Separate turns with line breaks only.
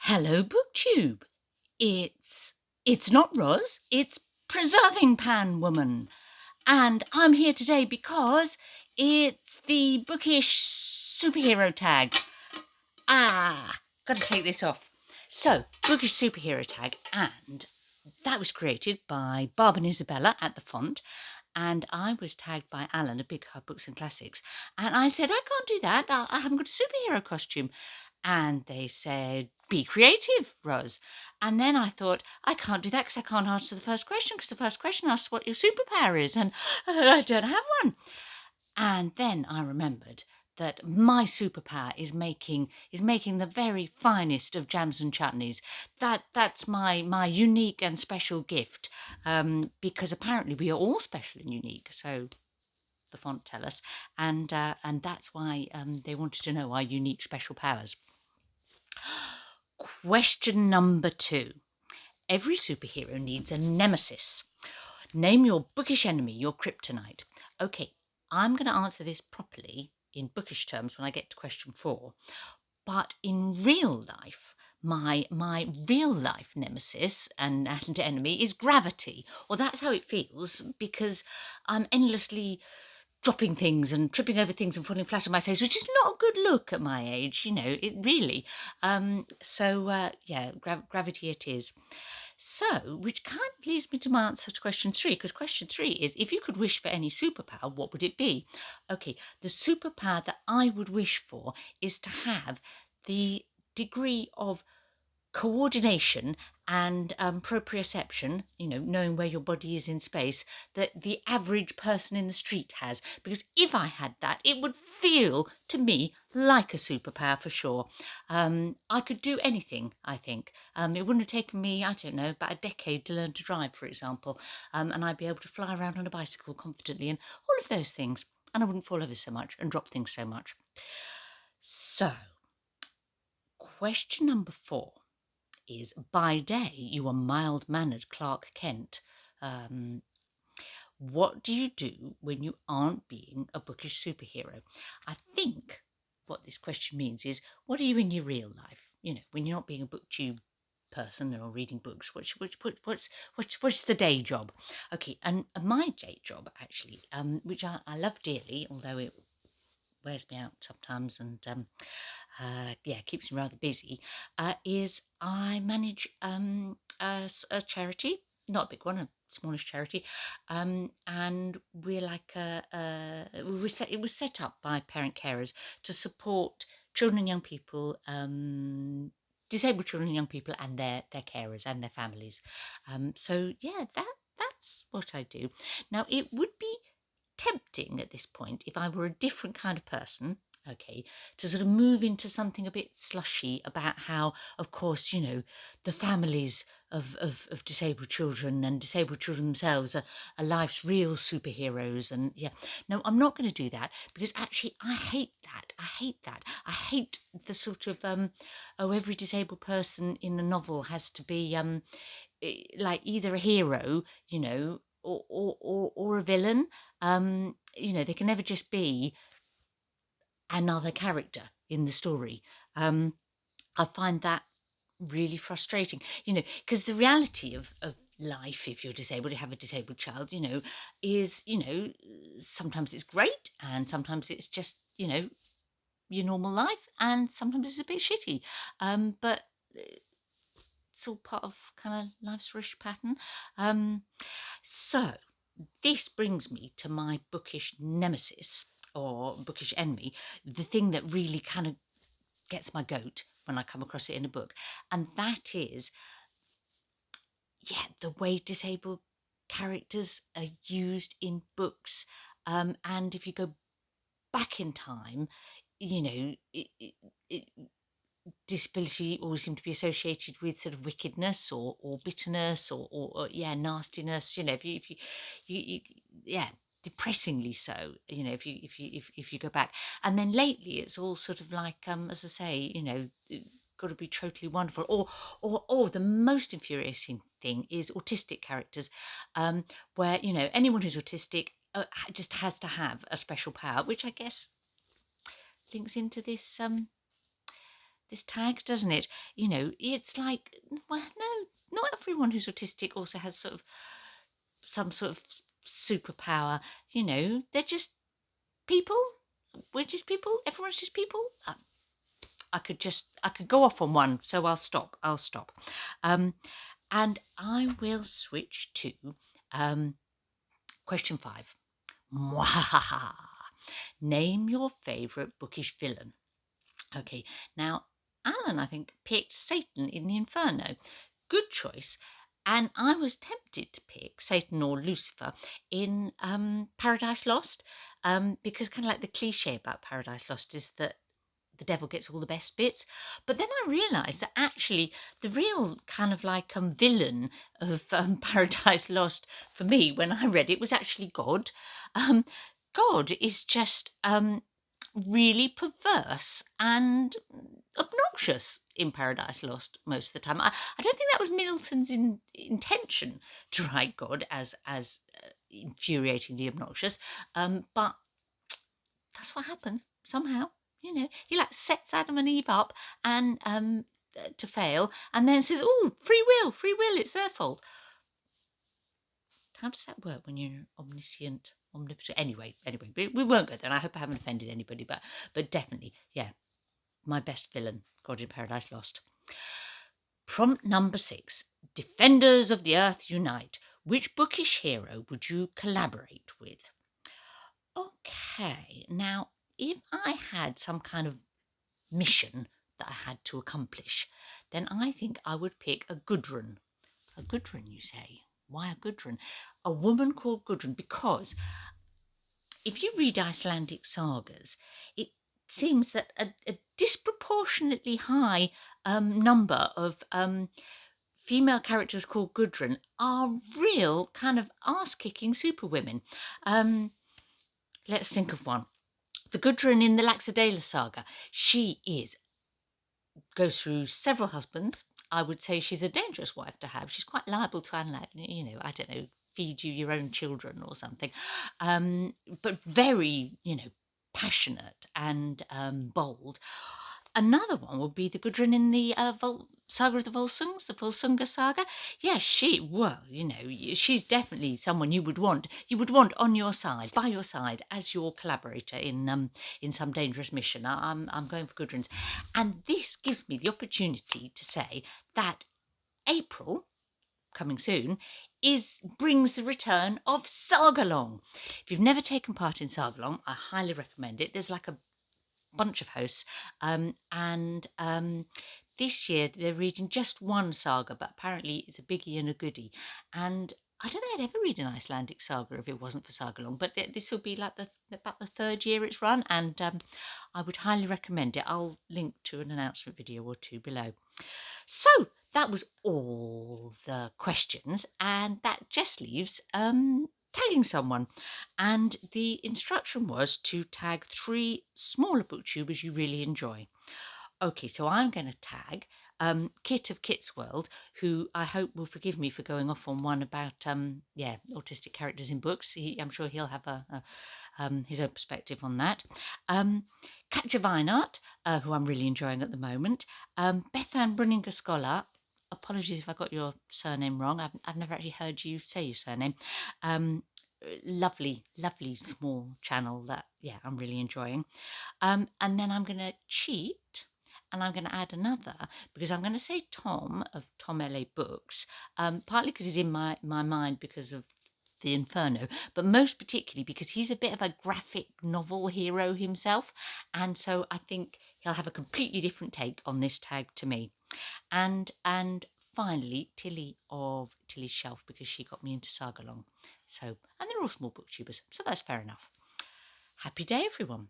Hello, BookTube. It's not Roz, it's Preserving Pan Woman. And I'm here today because it's the Bookish Superhero Tag. Gotta take this off. So, Bookish Superhero Tag, and that was created by Barb and Isabella at the font. And I was tagged by Alan at Big Hard Books and Classics. And I said, I can't do that. I haven't got a superhero costume. And they said, be creative, Roz. And then I thought, I can't do that because I can't answer the first question, because the first question asks what your superpower is, and I don't have one. And then I remembered that my superpower is making the very finest of jams and chutneys. That's my unique and special gift, because apparently we are all special and unique. So the font tell us, and that's why they wanted to know our unique special powers. Question number 2. Every superhero needs a nemesis. Name your bookish enemy, your kryptonite. Okay, I'm going to answer this properly in bookish terms when I get to question 4. But in real life, my real life nemesis and enemy is gravity. Or that's how it feels, because I'm endlessly dropping things and tripping over things and falling flat on my face, which is not a good look at my age, it really. Gravity it is. So, which kind of leads me to my answer to question 3, because question 3 is, if you could wish for any superpower, what would it be? Okay, the superpower that I would wish for is to have the degree of coordination and proprioception, knowing where your body is in space, that the average person in the street has. Because if I had that, it would feel to me like a superpower for sure. I could do anything, I think. It wouldn't have taken me, I don't know, about a decade to learn to drive, for example. And I'd be able to fly around on a bicycle confidently and all of those things. And I wouldn't fall over so much and drop things so much. So, question number 4 is, by day you are mild-mannered Clark Kent. What do you do when you aren't being a bookish superhero? I think what this question means is, what are you in your real life? When you're not being a booktube person or reading books, what's the day job? Okay, and my day job actually, which I love dearly, although it wears me out sometimes and keeps me rather busy, is I manage a charity, not a big one, a smallish charity, and we're like it was set up by parent carers to support children and young people, disabled children and young people, and their carers and their families. So yeah, that's what I do. Now, it would be tempting at this point, if I were a different kind of person, okay, to sort of move into something a bit slushy about how, of course, the families of disabled children and disabled children themselves are life's real superheroes. And yeah, no, I'm not going to do that, because actually I hate that. I hate the sort of, every disabled person in a novel has to be like either a hero, or a villain. They can never just be another character in the story. I find that really frustrating, because the reality of life, if you're disabled, you have a disabled child, is, sometimes it's great and sometimes it's just, your normal life, and sometimes it's a bit shitty. But it's all part of kind of life's rush pattern. So this brings me to my bookish nemesis, or bookish enemy, the thing that really kind of gets my goat when I come across it in a book. And that is, the way disabled characters are used in books. And if you go back in time, disability always seemed to be associated with sort of wickedness or bitterness or nastiness. If you depressingly so. If you go back, and then lately it's all sort of like, as I say, got to be totally wonderful. Or the most infuriating thing is autistic characters, where anyone who's autistic just has to have a special power, which I guess links into this this tag, doesn't it? You know, it's like, well, no, not everyone who's autistic also has sort of some sort of superpower. You know, they're just people. We're just people. Everyone's just people. I could go off on one, so I'll stop. And I will switch to question 5. Mwah. Name your favourite bookish villain. Okay, now Alan, I think, picked Satan in the Inferno. Good choice. And I was tempted to pick Satan or Lucifer in Paradise Lost, because kind of like the cliche about Paradise Lost is that the devil gets all the best bits. But then I realised that actually the real kind of like villain of Paradise Lost for me when I read it was actually God. God is just really perverse and obnoxious in Paradise Lost most of the time. I don't think that was Middleton's intention to write God as infuriatingly obnoxious, but that's what happened somehow. You know, he like sets Adam and Eve up and to fail, and then says, "Oh, free will, it's their fault." How does that work when you're omniscient, omnipotent? Anyway, we won't go there. And I hope I haven't offended anybody, but definitely, yeah, my best villain, God in Paradise Lost. Prompt number 6: Defenders of the Earth Unite. Which bookish hero would you collaborate with? Okay, now if I had some kind of mission that I had to accomplish, then I think I would pick a Goodrun. A Goodrun, you say? Why a Goodrun? A woman called Goodrun, because if you read Icelandic sagas, it seems that a disproportionately high number of female characters called Gudrun are real kind of ass-kicking superwomen. Let's think of one. The Gudrun in the Laxadela saga. She goes through several husbands. I would say she's a dangerous wife to have. She's quite liable to, I don't know, feed you your own children or something. But very, passionate and bold. Another one would be the Gudrun in the saga of the Volsungs, the Volsunga saga. Yeah, she's definitely someone you would want on your side, by your side, as your collaborator in some dangerous mission. I'm going for Gudrun's, and this gives me the opportunity to say that April, coming soon, brings the return of Sagalong. If you've never taken part in Sagalong, I highly recommend it. There's like a bunch of hosts, and this year they're reading just one saga, but apparently it's a biggie and a goodie. And I don't think I'd ever read an Icelandic saga if it wasn't for Sagalong, but this will be like about the 3rd year it's run, and I would highly recommend it. I'll link to an announcement video or two below. So that was all the questions, and that just leaves tagging someone. And the instruction was to tag 3 smaller booktubers you really enjoy. Okay, so I'm going to tag Kit of Kit's World, who I hope will forgive me for going off on one about autistic characters in books. I'm sure he'll have his own perspective on that. Katja Weinart, who I'm really enjoying at the moment. Bethan Brunninger Scholar. Apologies if I got your surname wrong. I've never actually heard you say your surname. Lovely small channel that I'm really enjoying. And then I'm going to cheat, and I'm going to add another, because I'm going to say Tom of Tom LA Books, partly because he's in my mind because of the Inferno, but most particularly because he's a bit of a graphic novel hero himself, and so I think he'll have a completely different take on this tag to me. And finally, Tilly of Tilly's Shelf, because she got me into Sagalong. So, and they're all small booktubers, so that's fair enough. Happy day, everyone.